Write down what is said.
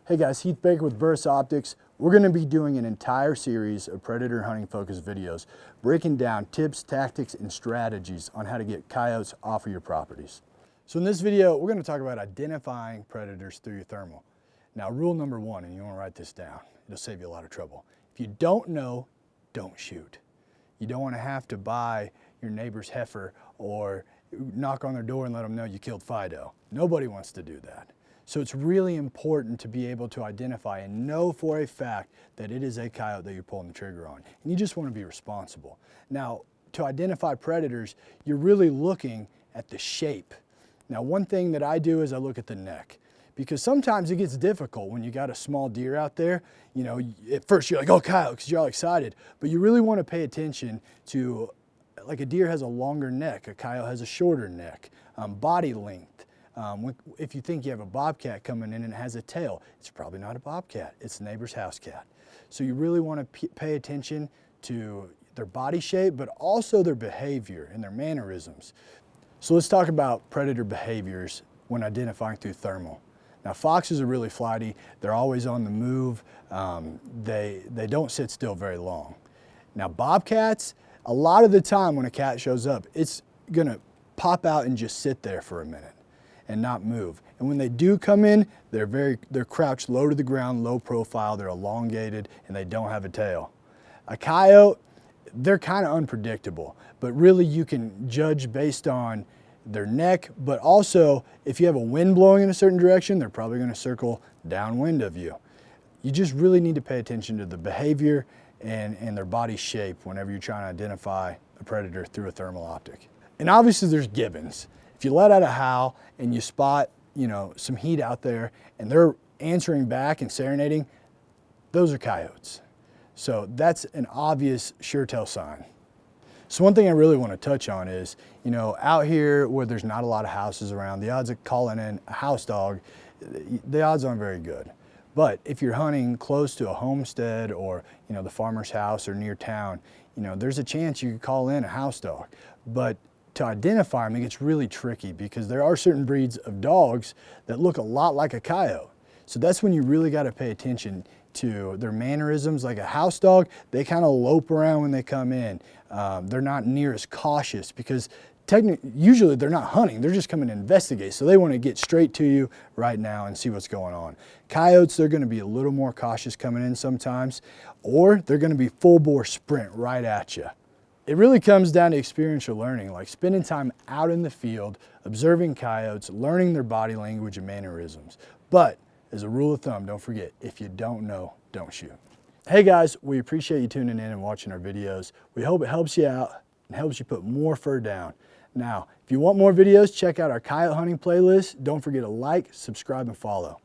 Hey guys, Heath Baker with Burris Optics. We're going to be doing an entire series of predator hunting focused videos, breaking down tips, tactics, and strategies on how to get coyotes off of your properties. So in this video, we're going to talk about identifying predators through your thermal. Now, rule number one, and you want to write this down, it'll save you a lot of trouble. If you don't know, don't shoot. You don't want to have to buy your neighbor's heifer or knock on their door and let them know you killed Fido. Nobody wants to do that. So it's really important to be able to identify and know for a fact that it is a coyote that you're pulling the trigger on. And you just want to be responsible. Now, to identify predators, you're really looking at the shape. Now, one thing that I do is I look at the neck, because sometimes it gets difficult when you got a small deer out there. You know, at first you're like, oh, coyote, because you're all excited. But you really want to pay attention to, like, a deer has a longer neck, a coyote has a shorter neck, body length. If you think you have a bobcat coming in and it has a tail, it's probably not a bobcat, it's the neighbor's house cat. So you really want to pay attention to their body shape, but also their behavior and their mannerisms. So let's talk about predator behaviors when identifying through thermal. Now, foxes are really flighty, they're always on the move, they don't sit still very long. Now, bobcats, a lot of the time when a cat shows up, it's gonna pop out and just sit there for a minute and not move. And when they do come in, they're crouched low to the ground, low profile, they're elongated, and they don't have a tail. A coyote, they're kind of unpredictable, but really you can judge based on their neck, but also if you have a wind blowing in a certain direction, they're probably gonna circle downwind of you. You just really need to pay attention to the behavior and their body shape whenever you're trying to identify a predator through a thermal optic. And obviously there's givens. If you let out a howl and you spot, you know, some heat out there and they're answering back and serenading, those are coyotes. So that's an obvious sure tell sign. So one thing I really want to touch on is, you know, out here where there's not a lot of houses around, the odds of calling in a house dog, the odds aren't very good. But if you're hunting close to a homestead or, you know, the farmer's house or near town, you know, there's a chance you could call in a house dog. But to identify them, it gets really tricky because there are certain breeds of dogs that look a lot like a coyote. So that's when you really got to pay attention to their mannerisms. Like a house dog, they kind of lope around when they come in. They're not near as cautious because usually they're not hunting, they're just coming to investigate. So they want to get straight to you right now and see what's going on. Coyotes, they're going to be a little more cautious coming in sometimes, or they're going to be full bore sprint right at you. It really comes down to experiential learning, like spending time out in the field, observing coyotes, learning their body language and mannerisms. But as a rule of thumb, don't forget, if you don't know, don't shoot. Hey guys, we appreciate you tuning in and watching our videos. We hope it helps you out and helps you put more fur down. Now, if you want more videos, check out our coyote hunting playlist. Don't forget to like, subscribe, and follow.